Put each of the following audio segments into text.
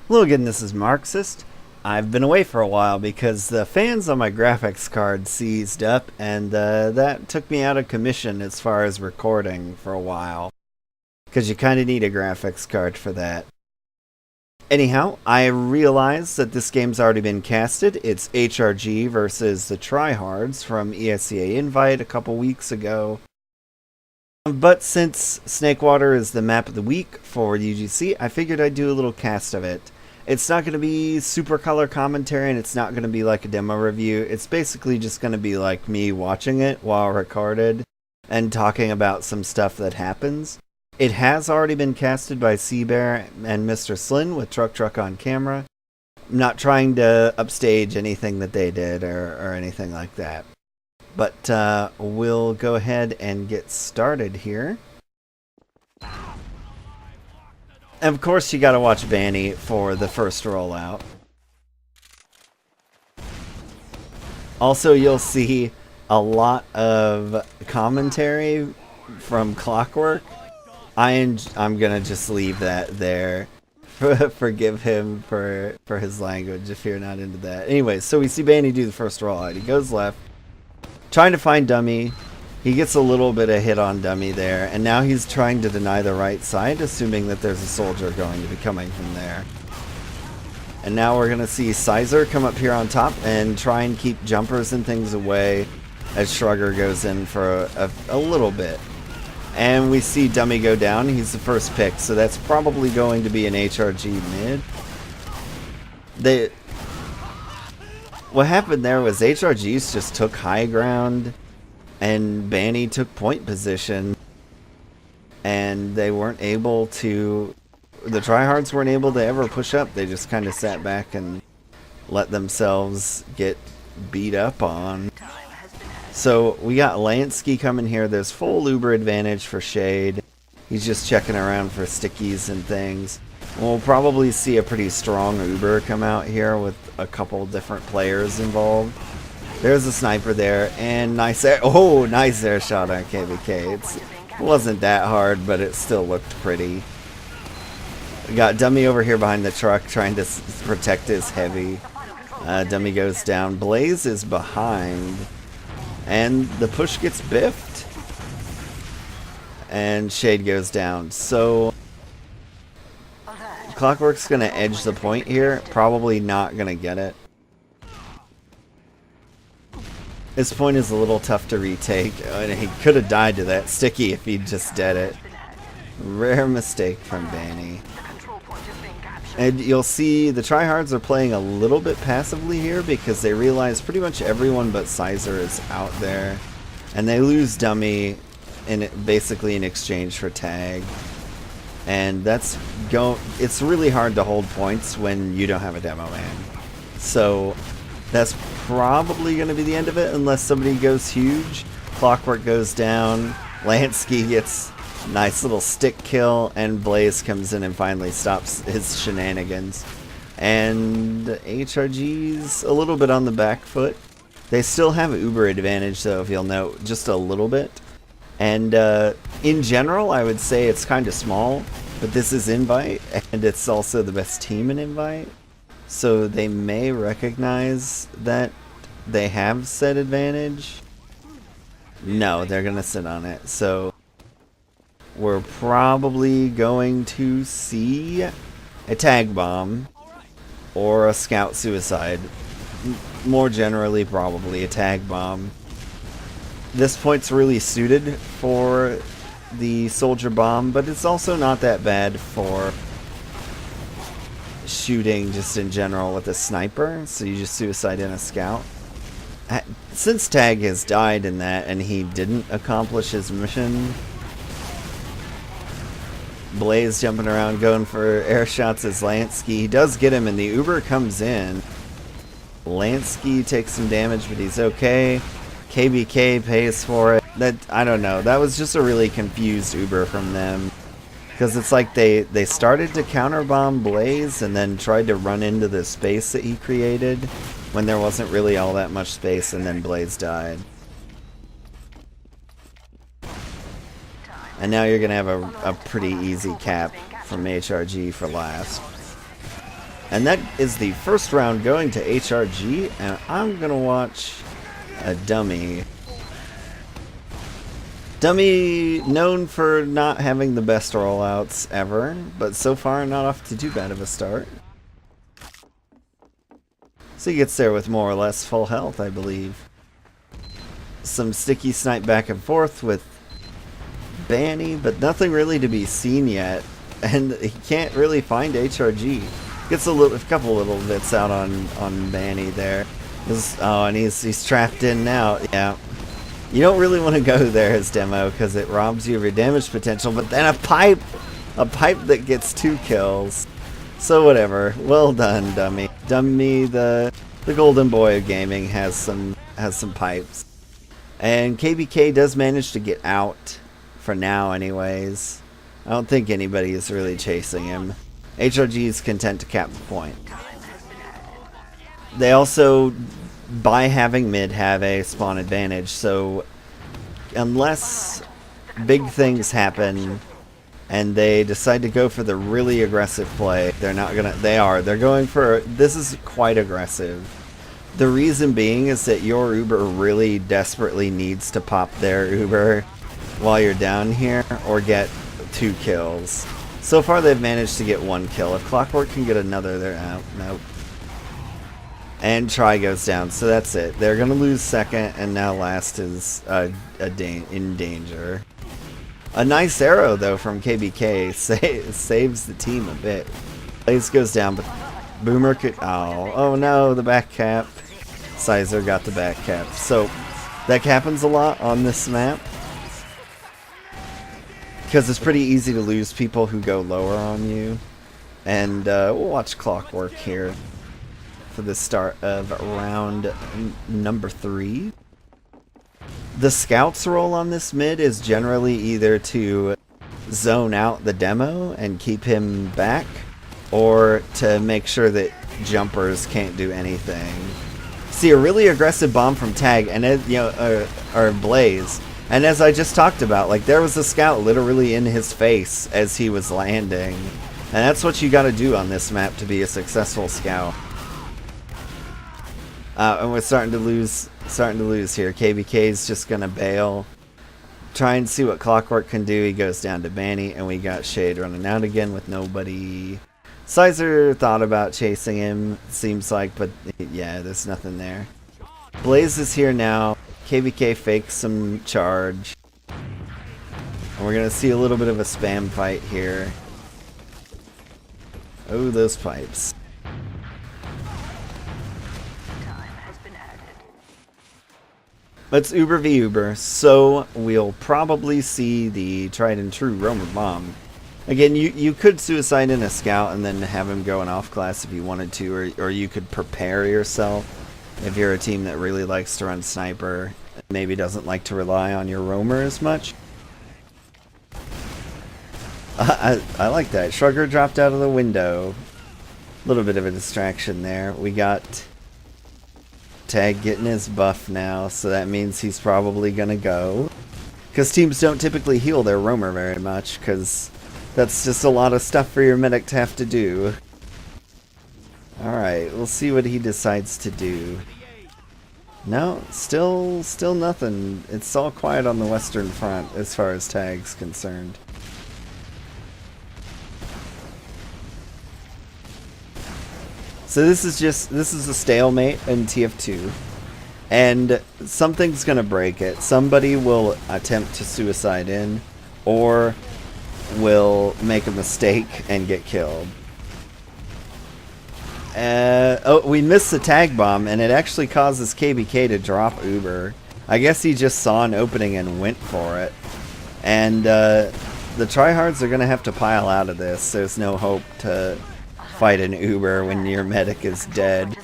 Hello again, this is Marxist. I've been away for a while because the fans on my graphics card seized up, and that took me out of commission as far as recording for a while. Because you kind of need a graphics card for that. Anyhow, I realized that this game's already been casted. It's HRG versus the Tryhards from ESCA Invite a couple weeks ago. But since Snakewater is the map of the week for UGC, I figured I'd do a little cast of it. It's not going to be super color commentary, and it's not going to be like a demo review. It's basically just going to be like me watching it while recorded and talking about some stuff that happens. It has already been casted by Seabear and Mr. Slyn with Truck on camera. I'm not trying to upstage anything that they did or anything like that. But we'll go ahead and get started here. And of course, you gotta watch Vanny for the first rollout. Also, you'll see a lot of commentary from Clockwork. I'm gonna just leave that there. Forgive him for his language if you're not into that. Anyway, so we see Vanny do the first rollout. He goes left, trying to find Dummy. He gets a little bit of hit on Dummy there, and now he's trying to deny the right side, assuming that there's a soldier going to be coming from there. And now we're going to see Sizer come up here on top and try and keep jumpers and things away as Shrugger goes in for a little bit. And we see Dummy go down. He's the first pick, so that's probably going to be an HRG mid. What happened there was HRGs just took high ground, and Vanny took point position, and they weren't able to, the tryhards weren't able to ever push up. They just kind of sat back and let themselves get beat up on. So we got Lansky coming here. There's full Uber advantage for Shade. He's just checking around for stickies and things. We'll probably see a pretty strong Uber come out here with a couple different players involved. There's a sniper there, and nice air shot on KVK. It wasn't that hard, but it still looked pretty. We got Dummy over here behind the truck trying to protect his heavy. Dummy goes down. Blaze is behind, and the push gets biffed, and Shade goes down. So Clockwork's going to edge the point here. Probably not going to get it. This point is a little tough to retake, and he could have died to that sticky if he'd just dead it. Rare mistake from Vanny. And you'll see the tryhards are playing a little bit passively here because they realize pretty much everyone but Sizer is out there. And they lose Dummy basically in exchange for tag. And it's really hard to hold points when you don't have a demo man. So that's probably going to be the end of it unless somebody goes huge. Clockwork goes down. Lansky gets a nice little stick kill, and Blaze comes in and finally stops his shenanigans. And HRG's a little bit on the back foot. They still have Uber advantage though, if you'll note, just a little bit. And in general, I would say it's kind of small, but this is Invite, and it's also the best team in Invite. So they may recognize that they have said advantage. No, they're going to sit on it. So we're probably going to see a tag bomb or a scout suicide. More generally, probably a tag bomb. This point's really suited for the soldier bomb, but it's also not that bad for shooting just in general with a sniper, so you just suicide in a scout. Since Tag has died in that and he didn't accomplish his mission, Blaze jumping around going for air shots as Lansky. He does get him, and the Uber comes in. Lansky takes some damage, but he's okay. KBK pays for it. I don't know. That was just a really confused Uber from them. Because it's like they started to counterbomb Blaze and then tried to run into the space that he created when there wasn't really all that much space, and then Blaze died. And now you're going to have a pretty easy cap from HRG for last. And that is the first round going to HRG, and I'm gonna watch a dummy. Dummy known for not having the best rollouts ever, but so far not off to too bad of a start. So he gets there with more or less full health, I believe. Some sticky snipe back and forth with Banny, but nothing really to be seen yet. And he can't really find HRG. Gets a couple little bits out on Banny there. And he's trapped in now. Yeah. You don't really want to go there as demo because it robs you of your damage potential, but then a pipe that gets 2 kills. So whatever. Well done, dummy. Dummy, the golden boy of gaming, has some pipes. And KBK does manage to get out for now anyways. I don't think anybody is really chasing him. HRG is content to cap the point. They also, by having mid, have a spawn advantage, so unless big things happen and they decide to go for the really aggressive play, they're going for, this is quite aggressive. The reason being is that your Uber really desperately needs to pop their Uber while you're down here or get 2 kills. So far they've managed to get 1 kill. If Clockwork can get another, they're out. Nope. And Try goes down, so that's it. They're gonna lose second, and now last is in danger. A nice arrow though from KBK saves the team a bit. Blaze goes down, but Boomer could. Oh no, the back cap. Sizer got the back cap. So that happens a lot on this map. Because it's pretty easy to lose people who go lower on you. And we'll watch Clockwork here for the start of round number 3. The scout's role on this mid is generally either to zone out the demo and keep him back, or to make sure that jumpers can't do anything. See a really aggressive bomb from Tag and or Blaze. And as I just talked about, like, there was a scout literally in his face as he was landing. And that's what you gotta do on this map to be a successful scout. And we're starting to lose here. KBK's just gonna bail. Try and see what Clockwork can do. He goes down to Banny, and we got Shade running out again with nobody. Sizer thought about chasing him, seems like, but yeah, there's nothing there. Blaze is here now. KBK fakes some charge. And we're going to see a little bit of a spam fight here. Oh, those pipes. It's Uber v Uber, so we'll probably see the tried and true Roamer bomb. Again, you could suicide in a scout and then have him go in off class if you wanted to, or you could prepare yourself. If you're a team that really likes to run sniper, maybe doesn't like to rely on your roamer as much. I like that. Shrugger dropped out of the window. A little bit of a distraction there. We got Tag getting his buff now, so that means he's probably gonna go. Because teams don't typically heal their roamer very much, because that's just a lot of stuff for your medic to have to do. Alright, we'll see what he decides to do. No, still nothing. It's all quiet on the western front as far as Tag's concerned. So this is a stalemate in TF2, and something's gonna break it. Somebody will attempt to suicide in, or will make a mistake and get killed. Oh, we missed the tag bomb, and it actually causes KBK to drop Uber. I guess he just saw an opening and went for it. And the tryhards are going to have to pile out of this. There's no hope to fight an Uber when your medic is dead.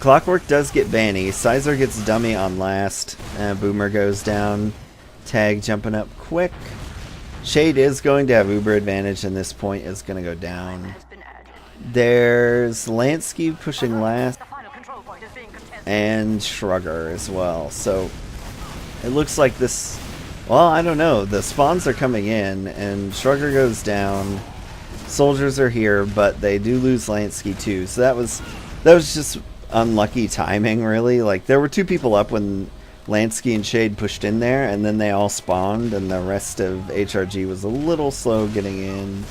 Clockwork does get Banny. Sizer gets dummy on last. Boomer goes down. Tag jumping up quick. Shade is going to have Uber advantage, and this point is going to go down. There's Lansky pushing last, and Shrugger as well. So it looks like this. Well, I don't know. The spawns are coming in, and Shrugger goes down. Soldiers are here, but they do lose Lansky too. So that was just unlucky timing, really. Like, there were 2 people up when Lansky and Shade pushed in there, and then they all spawned, and the rest of HRG was a little slow getting in,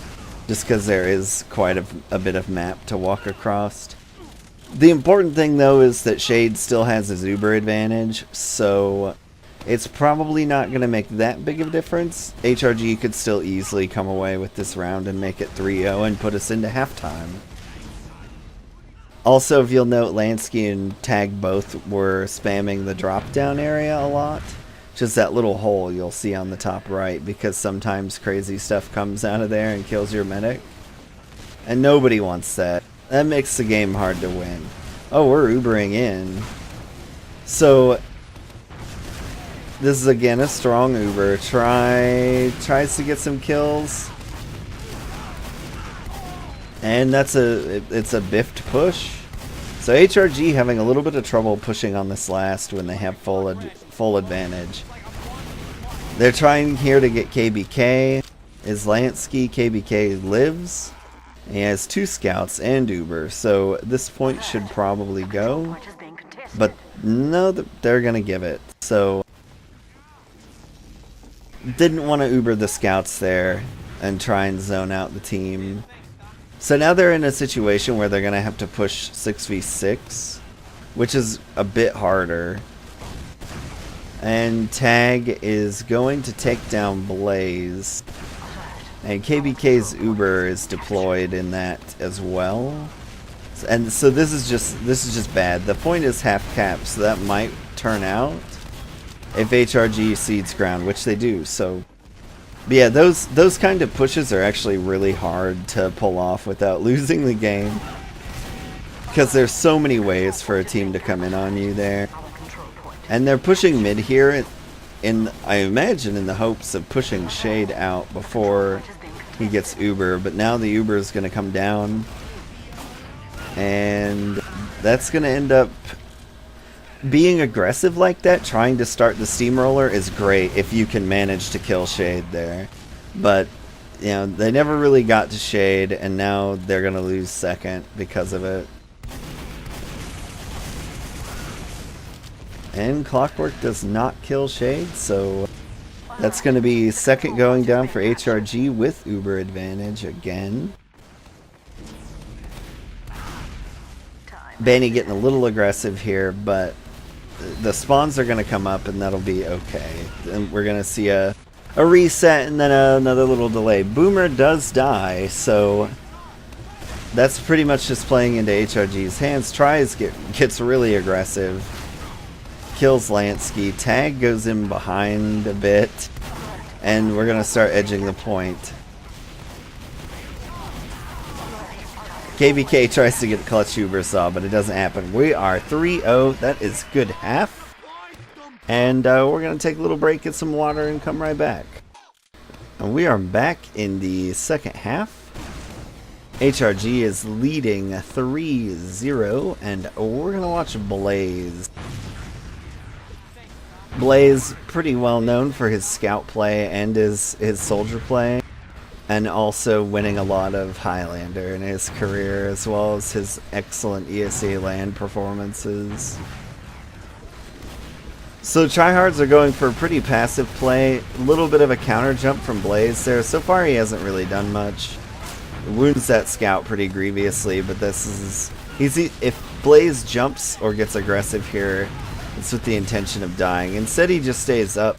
just because there is quite a bit of map to walk across. The important thing, though, is that Shade still has his Uber advantage, so it's probably not going to make that big of a difference. HRG could still easily come away with this round and make it 3-0 and put us into halftime. Also, if you'll note, Lansky and Tag both were spamming the drop-down area a lot. Just that little hole you'll see on the top right, because sometimes crazy stuff comes out of there and kills your medic. And nobody wants that. That makes the game hard to win. Oh, we're Ubering in. So, this is again a strong Uber. Tries to get some kills. And it's a biffed push. So HRG having a little bit of trouble pushing on this last when they have full advantage. They're trying here to get KBK. Is Lansky? KBK lives. He has 2 scouts and Uber, so this point should probably go. But no, they're gonna give it. So didn't want to Uber the scouts there and try and zone out the team. So now they're in a situation where they're going to have to push 6v6, which is a bit harder. And Tag is going to take down Blaze. And KBK's Uber is deployed in that as well. And so this is just bad. The point is half cap, so that might turn out if HRG cedes ground, which they do. So but yeah, those kind of pushes are actually really hard to pull off without losing the game, because there's so many ways for a team to come in on you there. And they're pushing mid here, I imagine in the hopes of pushing Shade out before he gets Uber, but now the Uber is going to come down, and that's going to end up being aggressive like that. Trying to start the steamroller is great if you can manage to kill Shade there, but you know, they never really got to Shade, and now they're gonna lose second because of it. And Clockwork does not kill Shade, so that's gonna be second going down for HRG with Uber advantage again. Banny getting a little aggressive here, but the spawns are going to come up, and that'll be okay. And we're going to see a reset and then another little delay. Boomer does die, so that's pretty much just playing into HRG's hands. Gets really aggressive. Kills Lansky. Tag goes in behind a bit, and we're going to start edging the point. KBK tries to get a clutch Uber saw, but it doesn't happen. We are 3-0. That is good half. And we're going to take a little break, get some water, and come right back. And we are back in the second half. HRG is leading 3-0, and we're going to watch Blaze. Blaze, pretty well known for his scout play and his soldier play, and also winning a lot of Highlander in his career, as well as his excellent ESA land performances. So tryhards are going for a pretty passive play, a little bit of a counter jump from Blaze there. So far he hasn't really done much. Wounds that scout pretty grievously, but this is if Blaze jumps or gets aggressive here, it's with the intention of dying. Instead he just stays up,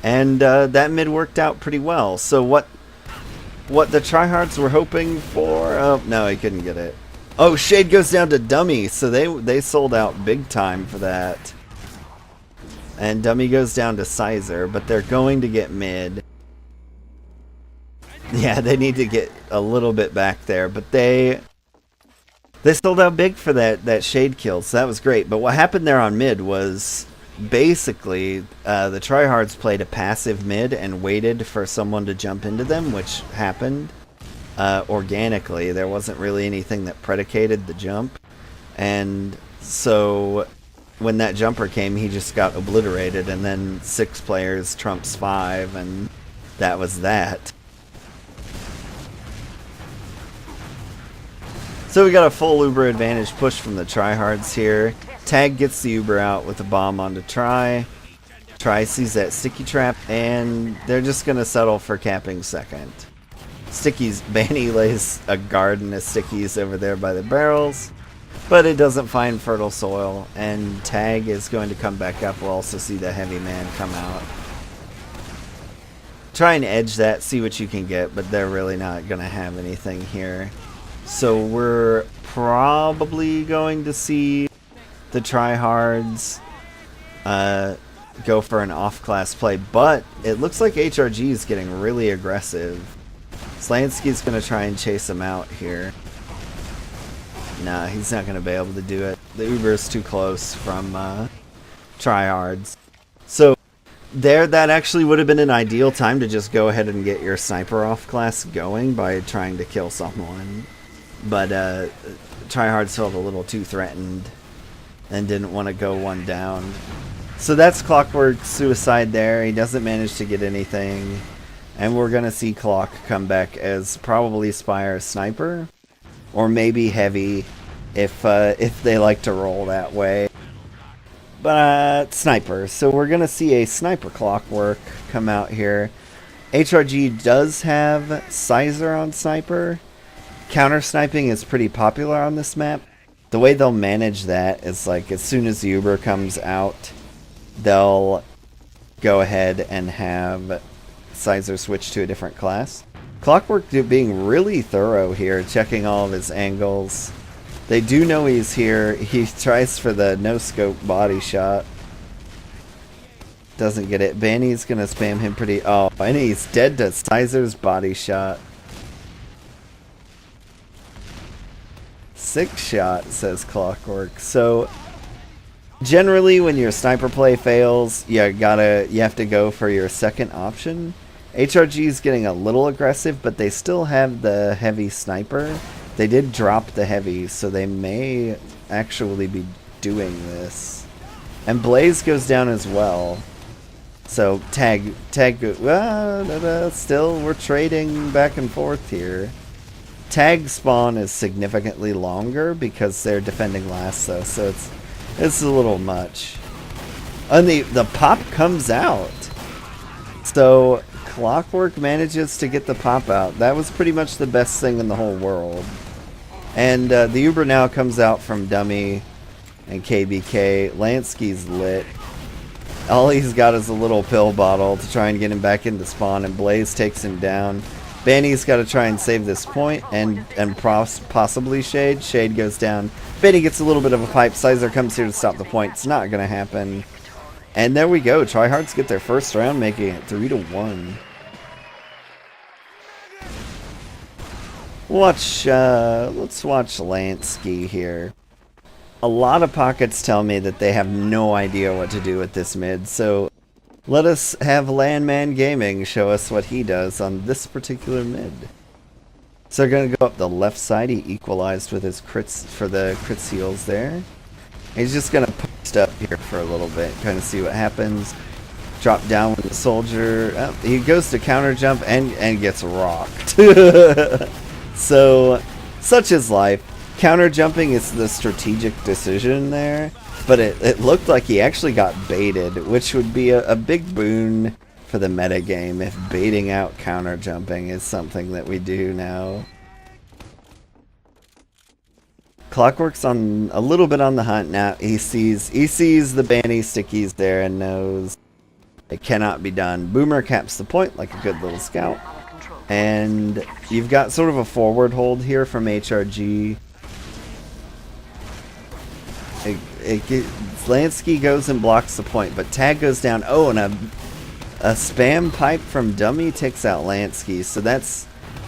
and that mid worked out pretty well. So what the tryhards were hoping for, oh no, he couldn't get it. Oh, Shade goes down to Dummy, so they sold out big time for that. And Dummy goes down to Sizer, but they're going to get mid. Yeah, they need to get a little bit back there, but they sold out big for that Shade kill, so that was great. But what happened there on mid was basically the tryhards played a passive mid and waited for someone to jump into them, which happened organically. There wasn't really anything that predicated the jump, and so when that jumper came, he just got obliterated, and then 6 players trumps 5, and that was that. So we got a full Uber advantage push from the tryhards here. Tag gets the Uber out with a bomb onto Try. Try sees that sticky trap, and they're just going to settle for capping second. Stickies, Banny lays a garden of stickies over there by the barrels, but it doesn't find fertile soil, and Tag is going to come back up. We'll also see the heavy man come out. Try and edge that, see what you can get, but they're really not going to have anything here. So we're probably going to see the tryhards go for an off-class play, but it looks like HRG is getting really aggressive. Slansky's going to try and chase him out here. Nah, he's not going to be able to do it. The Uber is too close from tryhards. So there, that actually would have been an ideal time to just go ahead and get your sniper off-class going by trying to kill someone. But tryhards felt a little too threatened and didn't want to go one down. So that's Clockwork's suicide there. He doesn't manage to get anything. And we're going to see Clock come back as probably Spire Sniper. Or maybe Heavy if they like to roll that way. But Sniper. So we're going to see a Sniper Clockwork come out here. HRG does have Sizer on Sniper. Counter sniping is pretty popular on this map. The way they'll manage that is like as soon as the Uber comes out, they'll go ahead and have Sizer switch to a different class. Clockwork being really thorough here, checking all of his angles. They do know he's here. He tries for the no-scope body shot. Doesn't get it. Banny's going to spam him pretty... Oh, and he's dead to Sizer's body shot. 6 shot, says Clockwork. So generally when your sniper play fails, you have to go for your second option. HRG is getting a little aggressive, but they still have the heavy sniper. They did drop the heavy, so they may actually be doing this. And Blaze goes down as well. So tag still we're trading back and forth here. Tag spawn is significantly longer because they're defending last though, so it's a little much. And the pop comes out. So Clockwork manages to get the pop out. That was pretty much the best thing in the whole world. And the Uber now comes out from Dummy and KBK. Lansky's lit. All he's got is a little pill bottle to try and get him back into spawn, and Blaze takes him down. Banny's got to try and save this point, and possibly Shade. Shade goes down. Banny gets a little bit of a pipe. Sizer comes here to stop the point. It's not going to happen. And there we go. Tryhards get their first round, making it 3-1. Let's watch Lansky here. A lot of pockets tell me that they have no idea what to do with this mid, so let us have Landman Gaming show us what he does on this particular mid. So they're going to go up the left side. He equalized with his crits for the crit seals there. He's just going to post up here for a little bit, kind of see what happens. Drop down with the soldier. Oh, he goes to counter jump and gets rocked. So, such is life. Counter jumping is the strategic decision there, but it looked like he actually got baited, which would be a big boon for the metagame if baiting out counter jumping is something that we do now. Clockwork's on a little bit on the hunt now. He sees the Banny stickies there and knows it cannot be done. Boomer caps the point like a good little scout. And you've got sort of a forward hold here from HRG. Lansky goes and blocks the point, but Tag goes down. Oh, and a spam pipe from Dummy takes out Lansky. So that's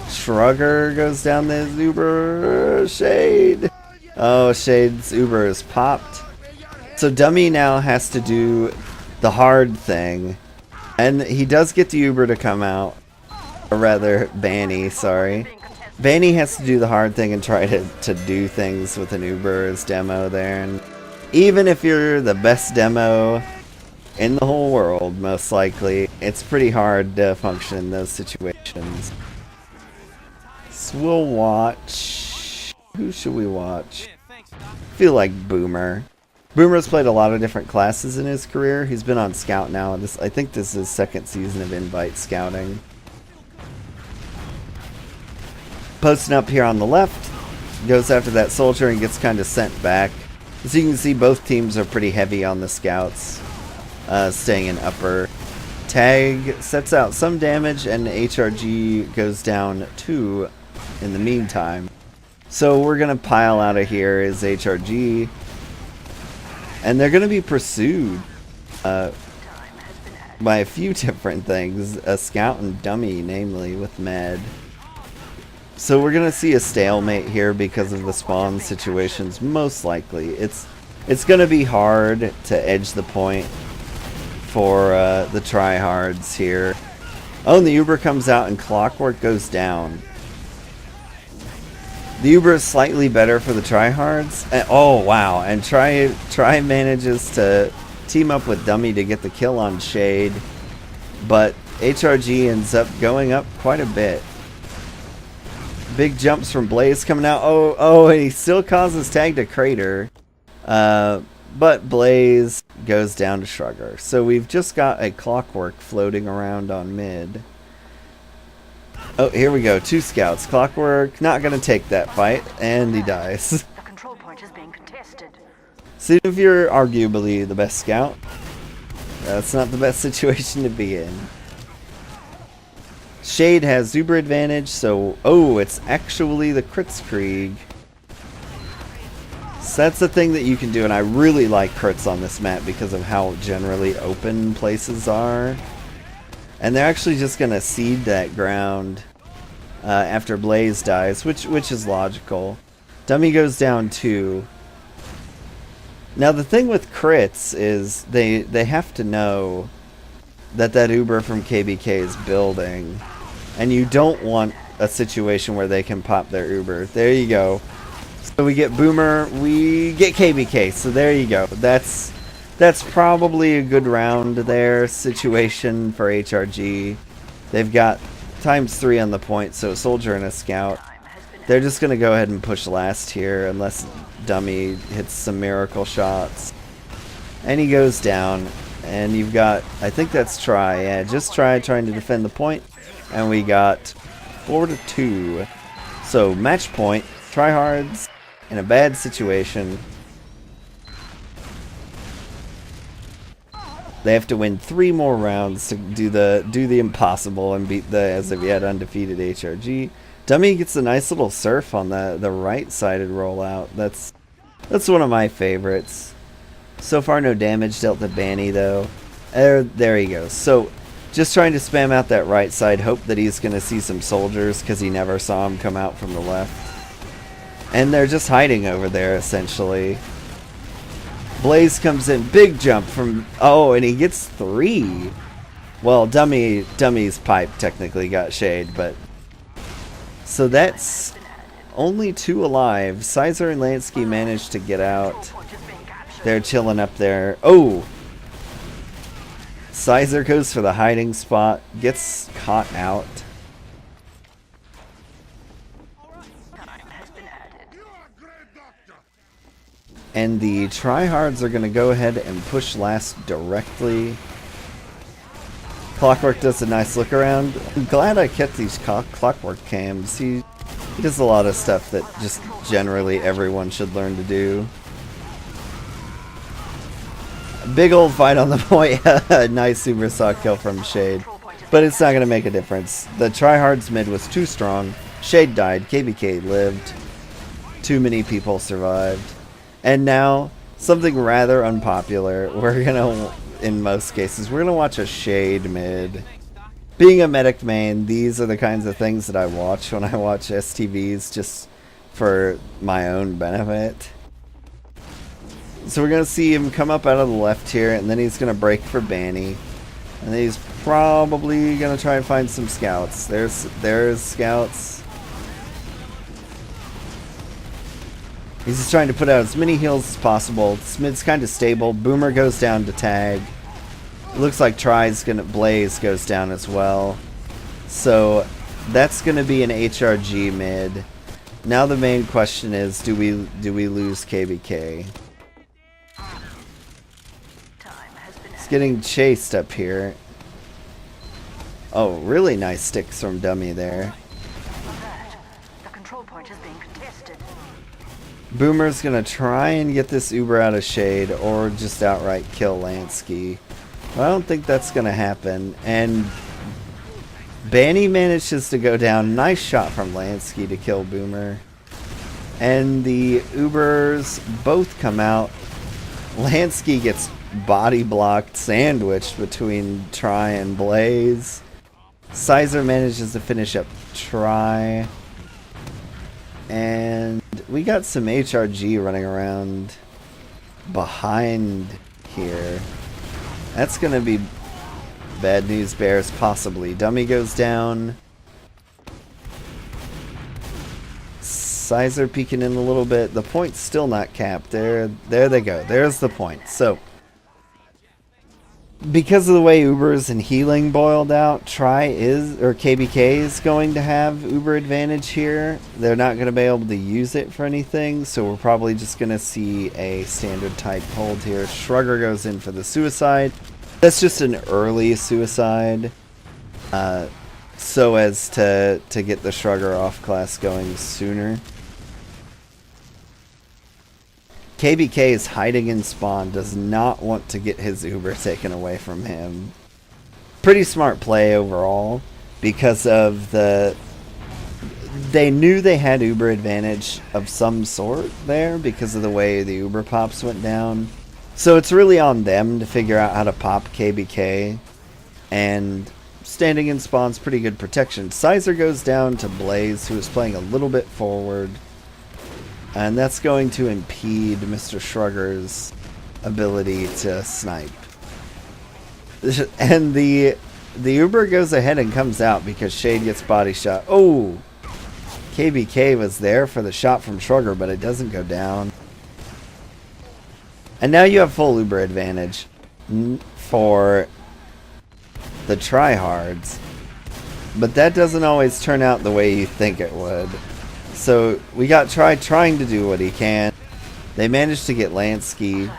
Shrugger goes down the Uber. Shade. Oh, Shade's Uber is popped. So Dummy now has to do the hard thing. And he does get the Uber to come out. Or rather, Banny, sorry. Banny has to do the hard thing and try to do things with an Uber's demo there. And even if you're the best demo in the whole world, most likely, it's pretty hard to function in those situations. So we'll watch... Who should we watch? I feel like Boomer. Boomer's played a lot of different classes in his career. He's been on Scout now. I think this is his second season of Invite Scouting. Posting up here on the left, goes after that soldier and gets kind of sent back. As you can see, both teams are pretty heavy on the scouts, staying in upper. Tag sets out some damage, and HRG goes down 2 in the meantime. So we're going to pile out of here as HRG, and they're going to be pursued by a few different things, a scout and dummy, namely, with med. So we're going to see a stalemate here because of the spawn situations, most likely. It's going to be hard to edge the point for the tryhards here. Oh, and the Uber comes out and Clockwork goes down. The Uber is slightly better for the tryhards. Oh, wow. And Try manages to team up with Dummy to get the kill on Shade. But HRG ends up going up quite a bit. Big jumps from Blaze coming out. Oh, and he still causes Tag to crater. But Blaze goes down to Shrugger. So we've just got a Clockwork floating around on mid. Oh, here we go. 2 scouts. Clockwork not going to take that fight, and he dies. The control point is being contested. So if you're arguably the best scout, that's not the best situation to be in. Shade has Uber advantage, so... Oh, it's actually the Kritzkrieg. So that's the thing that you can do, and I really like crits on this map because of how generally open places are. And they're actually just going to cede that ground after Blaze dies, which is logical. Dummy goes down 2. Now the thing with crits is they have to know that Uber from KBK is building, and you don't want a situation where they can pop their Uber. There you go. So we get Boomer, we get KBK, so there you go. That's probably a good round there situation for HRG. They've got ×3 on the point, so a soldier and a scout. They're just going to go ahead and push last here unless Dummy hits some miracle shots. And he goes down. And you've got, I think that's Try. Yeah, just trying to defend the point. And we got 4-2. So match point. Tryhards in a bad situation. They have to win 3 more rounds to do the impossible and beat the as of yet undefeated HRG. Dummy gets a nice little surf on the right-sided rollout. That's one of my favorites. So far, no damage dealt to Banny, though. There he goes. So, just trying to spam out that right side. Hope that he's going to see some soldiers, because he never saw him come out from the left. And they're just hiding over there, essentially. Blaze comes in. Big jump from... Oh, and he gets 3. Well, Dummy's pipe technically got Shade, but... So that's only 2 alive. Sizer and Lansky managed to get out. They're chilling up there. Oh! Sizer goes for the hiding spot. Gets caught out. And the tryhards are going to go ahead and push last directly. Clockwork does a nice look around. I'm glad I kept these Clockwork cams. He does a lot of stuff that just generally everyone should learn to do. Big old fight on the point. Nice super saw kill from Shade. But it's not going to make a difference. The tryhards mid was too strong. Shade died. KBK lived. Too many people survived. And now, something rather unpopular. We're going to, in most cases, we're going to watch a Shade mid. Being a medic main, these are the kinds of things that I watch when I watch STVs just for my own benefit. So we're going to see him come up out of the left here, and then he's going to break for Banny. And then he's probably going to try and find some scouts. There's scouts. He's just trying to put out as many heals as possible. Smid's kind of stable. Boomer goes down to tag. It looks like Blaze goes down as well. So that's going to be an HRG mid. Now the main question is, do we lose KBK? It's getting chased up here. Oh, really nice sticks from Dummy there. The control point is being contested. Boomer's gonna try and get this Uber out of shade or just outright kill Lansky. I don't think that's gonna happen. And Banny manages to go down. Nice shot from Lansky to kill Boomer. And the Ubers both come out. Lansky gets body blocked, sandwiched between Try and Blaze. Sizer manages to finish up Try. And we got some HRG running around behind here. That's going to be bad news bears, possibly. Dummy goes down. Sizer peeking in a little bit. The point's still not capped. There they go. There's the point. So, because of the way Ubers and healing boiled out, KBK is going to have Uber advantage here. They're not going to be able to use it for anything, so we're probably just going to see a standard type hold here. Shrugger goes in for the suicide. That's just an early suicide, so as to get the Shrugger off class going sooner. KBK is hiding in spawn, does not want to get his Uber taken away from him. Pretty smart play overall, because of they knew they had Uber advantage of some sort there because of the way the Uber pops went down. So it's really on them to figure out how to pop KBK, and standing in spawn's pretty good protection. Sizer goes down to Blaze, who is playing a little bit forward. And that's going to impede Mr. Shrugger's ability to snipe. And the Uber goes ahead and comes out because Shade gets body shot. Oh! KBK was there for the shot from Shrugger, but it doesn't go down. And now you have full Uber advantage for the tryhards. But that doesn't always turn out the way you think it would. So we got trying to do what he can. They managed to get Lansky.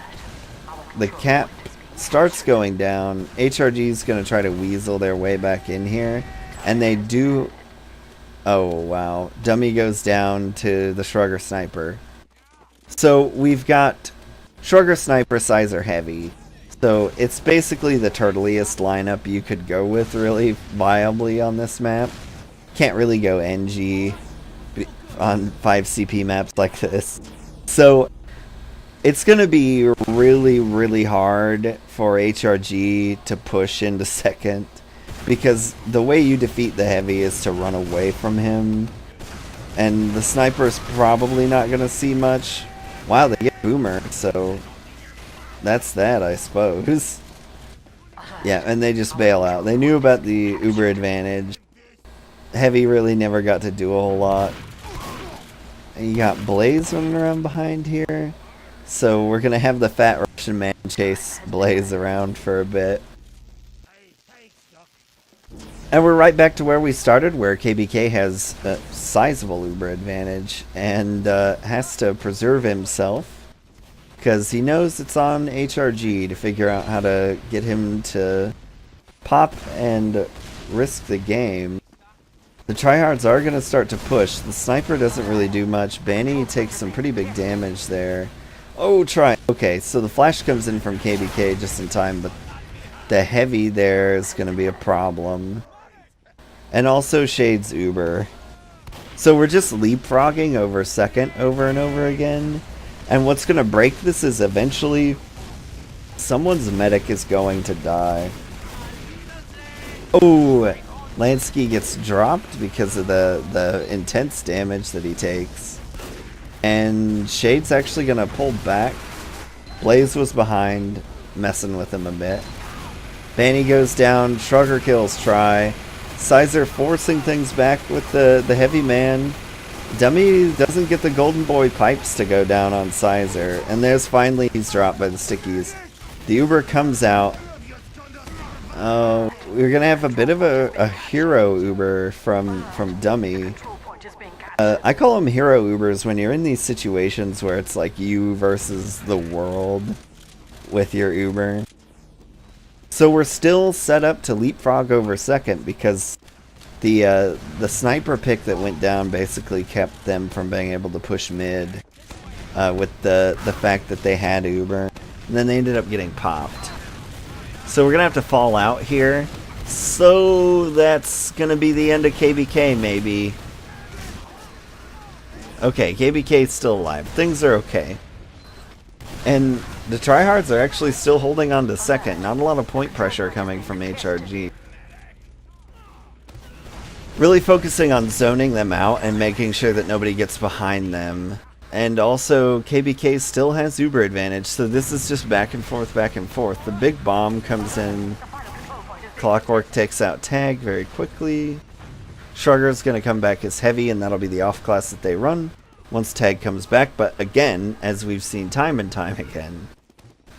The cap starts going down. HRG is going to try to weasel their way back in here. And they do. Oh, wow. Dummy goes down to the Shrugger Sniper. So we've got Shrugger Sniper, Sizer Heavy. So it's basically the turtliest lineup you could go with really viably on this map. Can't really go NG on 5 CP maps like this. So it's going to be really, really hard for HRG to push into second, because the way you defeat the heavy is to run away from him, and the sniper's probably not going to see much. Wow, they get Boomer, so that's that, I suppose. Yeah, and they just bail out. They knew about the Uber advantage. Heavy really never got to do a whole lot. And you got Blaze running around behind here. So we're going to have the fat Russian man chase Blaze around for a bit. And we're right back to where we started, where KBK has a sizable Uber advantage and has to preserve himself, because he knows it's on HRG to figure out how to get him to pop and risk the game. The tryhards are going to start to push. The sniper doesn't really do much. Banny takes some pretty big damage there. Oh, try. Okay, so the flash comes in from KBK just in time, but the heavy there is going to be a problem. And also Shade's Uber. So we're just leapfrogging over second over and over again. And what's going to break this is eventually someone's medic is going to die. Oh, Lansky gets dropped because of the intense damage that he takes. And Shade's actually going to pull back. Blaze was behind, messing with him a bit. Banny goes down, Shrugger kills Try. Sizer forcing things back with the heavy man. Dummy doesn't get the golden boy pipes to go down on Sizer. And there's finally he's dropped by the stickies. The Uber comes out. Oh, we're going to have a bit of a hero Uber from Dummy. I call them hero Ubers when you're in these situations where it's like you versus the world with your Uber. So we're still set up to leapfrog over second because the sniper pick that went down basically kept them from being able to push mid with the fact that they had Uber. And then they ended up getting popped. So we're going to have to fall out here. So that's going to be the end of KBK maybe. Okay, KBK is still alive. Things are okay. And the tryhards are actually still holding on to second. Not a lot of point pressure coming from HRG. Really focusing on zoning them out and making sure that nobody gets behind them. And also, KBK still has Uber advantage, so this is just back and forth, back and forth. The big bomb comes in. Clockwork takes out Tag very quickly. Shrugger's going to come back as heavy, and that'll be the off class that they run once Tag comes back. But again, as we've seen time and time again,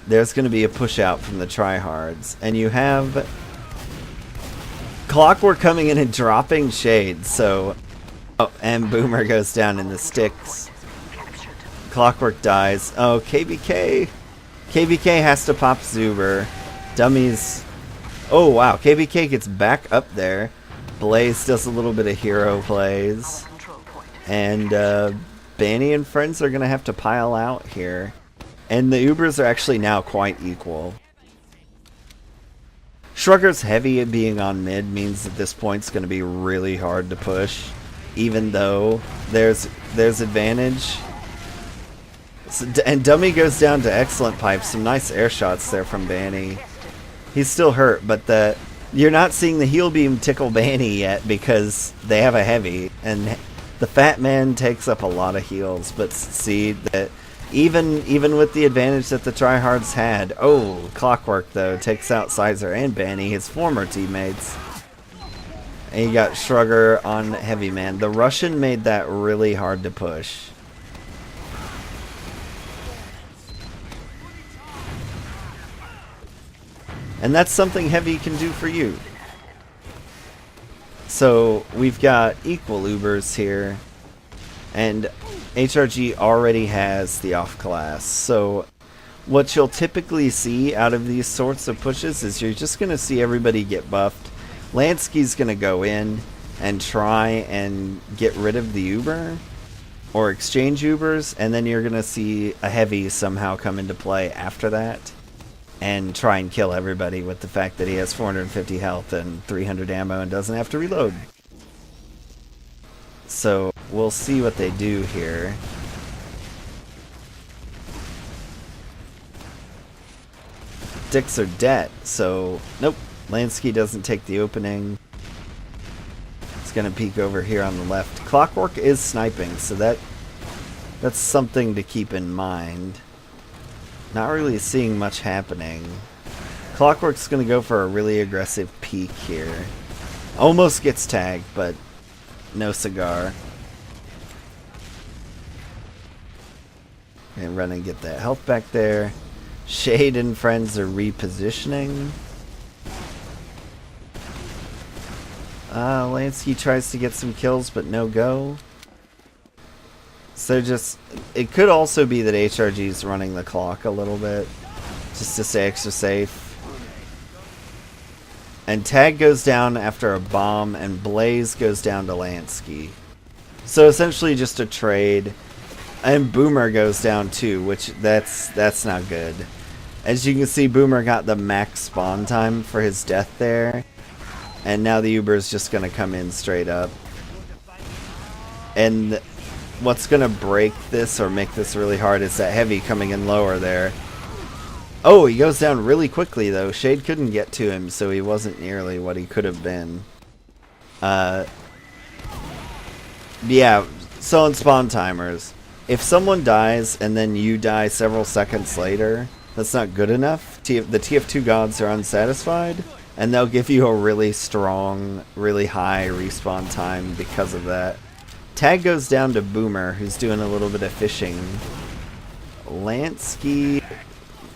there's going to be a push out from the tryhards. And you have Clockwork coming in and dropping Shade, so... Oh, and Boomer goes down in the sticks. Clockwork dies. Oh, KBK. KBK has to pop Zuber. Dummies. Oh, wow. KBK gets back up there. Blaze does a little bit of hero plays. And Banny and friends are going to have to pile out here. And the Ubers are actually now quite equal. Shrugger's heavy at being on mid means that this point's going to be really hard to push. Even though there's advantage. And Dummy goes down to excellent pipes. Some nice air shots there from Banny. He's still hurt, but you're not seeing the heal beam tickle Banny yet because they have a heavy. And the fat man takes up a lot of heals. But see that even with the advantage that the tryhards had. Oh, Clockwork though takes out Sizer and Banny, his former teammates. And you got Shrugger on heavy man. The Russian made that really hard to push. And that's something heavy can do for you. So we've got equal Ubers here. And HRG already has the off class. So what you'll typically see out of these sorts of pushes is you're just going to see everybody get buffed. Lansky's going to go in and try and get rid of the Uber. Or exchange Ubers. And then you're going to see a heavy somehow come into play after that. And try and kill everybody with the fact that he has 450 health and 300 ammo and doesn't have to reload. So we'll see what they do here. Dicks are dead, so nope. Lansky doesn't take the opening. It's gonna peek over here on the left. Clockwork is sniping, so that's something to keep in mind. Not really seeing much happening. Clockwork's going to go for a really aggressive peek here. Almost gets tagged, but no cigar. And run and get that health back there. Shade and friends are repositioning. Lansky tries to get some kills, but no go. So it could also be that HRG's running the clock a little bit, just to stay extra safe. And Tag goes down after a bomb, and Blaze goes down to Lansky. So essentially just a trade. And Boomer goes down too, which that's not good. As you can see, Boomer got the max spawn time for his death there. And now the Uber's just going to come in straight up. And what's going to break this or make this really hard is that heavy coming in lower there. Oh, he goes down really quickly though. Shade couldn't get to him, so he wasn't nearly what he could have been. Yeah, so on spawn timers, if someone dies and then you die several seconds later, that's not good enough. The TF2 gods are unsatisfied, and they'll give you a really strong, really high respawn time because of that. Tag goes down to Boomer, who's doing a little bit of fishing. Lansky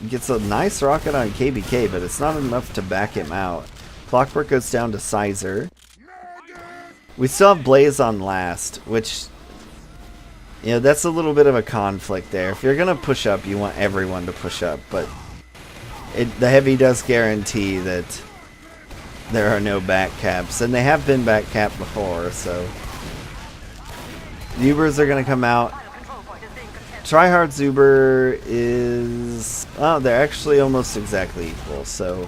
gets a nice rocket on KBK, but it's not enough to back him out. Clockwork goes down to Sizer. We still have Blaze on last, which You know, that's a little bit of a conflict there. If you're going to push up, you want everyone to push up, but the heavy does guarantee that there are no back caps, and they have been back capped before, so the Ubers are going to come out. Tryhard's Uber is... oh, they're actually almost exactly equal, so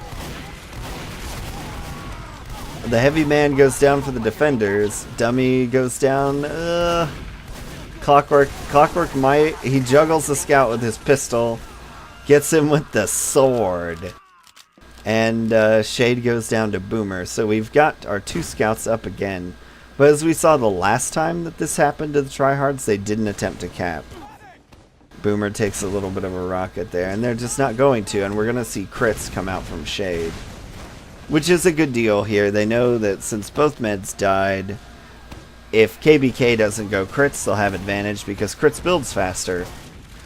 the heavy man goes down for the defenders. Dummy goes down. Clockwork might... he juggles the scout with his pistol. Gets him with the sword. And Shade goes down to Boomer. So we've got our 2 scouts up again. But as we saw the last time that this happened to the Tryhards, they didn't attempt to cap. Boomer takes a little bit of a rocket there, and they're just not going to, and we're going to see crits come out from Shade. Which is a good deal here. They know that since both meds died, if KBK doesn't go crits, they'll have advantage because crits builds faster.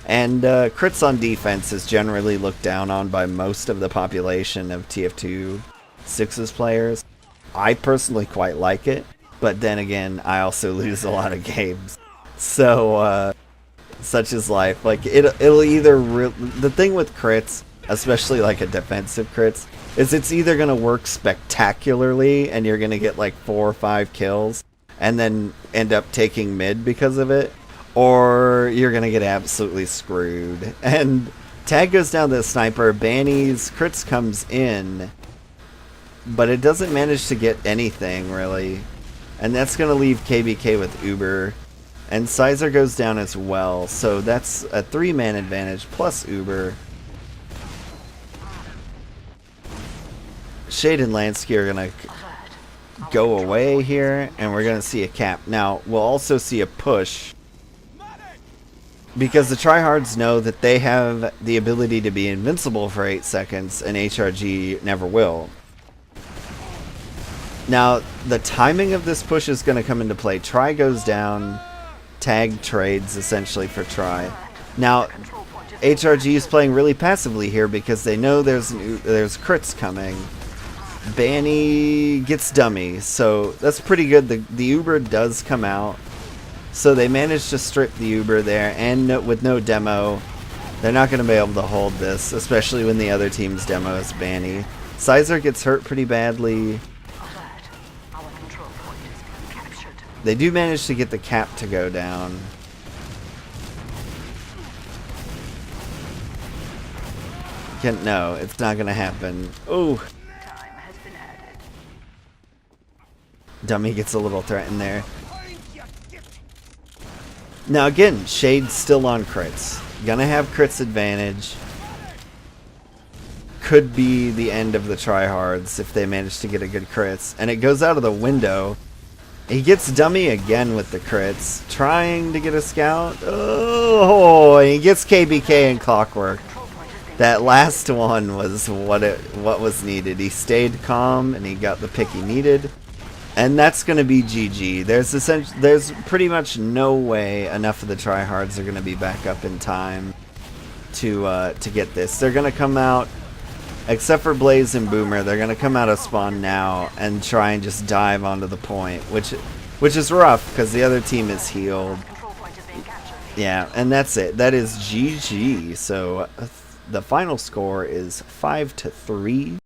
And crits on defense is generally looked down on by most of the population of TF2 6's players. I personally quite like it, but then again, I also lose a lot of games. So, such is life. Like, it'll either... the thing with crits, especially like a defensive crits, is it's either going to work spectacularly and you're going to get like 4 or 5 kills and then end up taking mid because of it, or you're going to get absolutely screwed. And Tag goes down to the sniper, Banny's crits comes in, but it doesn't manage to get anything really. And that's going to leave KBK with Uber. And Sizer goes down as well, so that's a 3-man advantage plus Uber. Shade and Lansky are going to go away here, and we're going to see a cap. Now, we'll also see a push, because the Tryhards know that they have the ability to be invincible for 8 seconds, and HRG never will. Now, the timing of this push is going to come into play. Try goes down, Tag trades essentially for Try. Now, HRG is playing really passively here because they know there's crits coming. Banny gets dummy, so that's pretty good. The Uber does come out, so they managed to strip the Uber there, and with no demo, they're not going to be able to hold this, especially when the other team's demo is Banny. Sizer gets hurt pretty badly. They do manage to get the cap to go down. No, it's not going to happen. Ooh. Dummy gets a little threatened there. Now again, Shade's still on crits. Gonna have crits advantage. Could be the end of the Tryhards if they manage to get a good crits. And it goes out of the window. He gets dummy again with the crits. Trying to get a scout. Oh, he gets KBK and Clockwork. That last one was what was needed. He stayed calm and he got the pick he needed. And that's going to be GG. There's pretty much no way enough of the Tryhards are going to be back up in time to get this. They're going to come out, except for Blaze and Boomer, they're going to come out of spawn now and try and just dive onto the point, which is rough because the other team is healed. Yeah, and that's it. That is GG. So the final score is 5-3.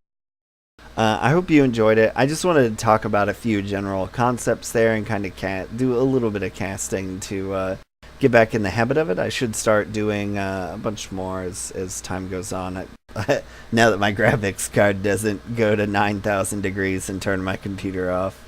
I hope you enjoyed it. I just wanted to talk about a few general concepts there and kind of do a little bit of casting to get back in the habit of it. I should start doing a bunch more as time goes on. Now that my graphics card doesn't go to 9,000 degrees and turn my computer off.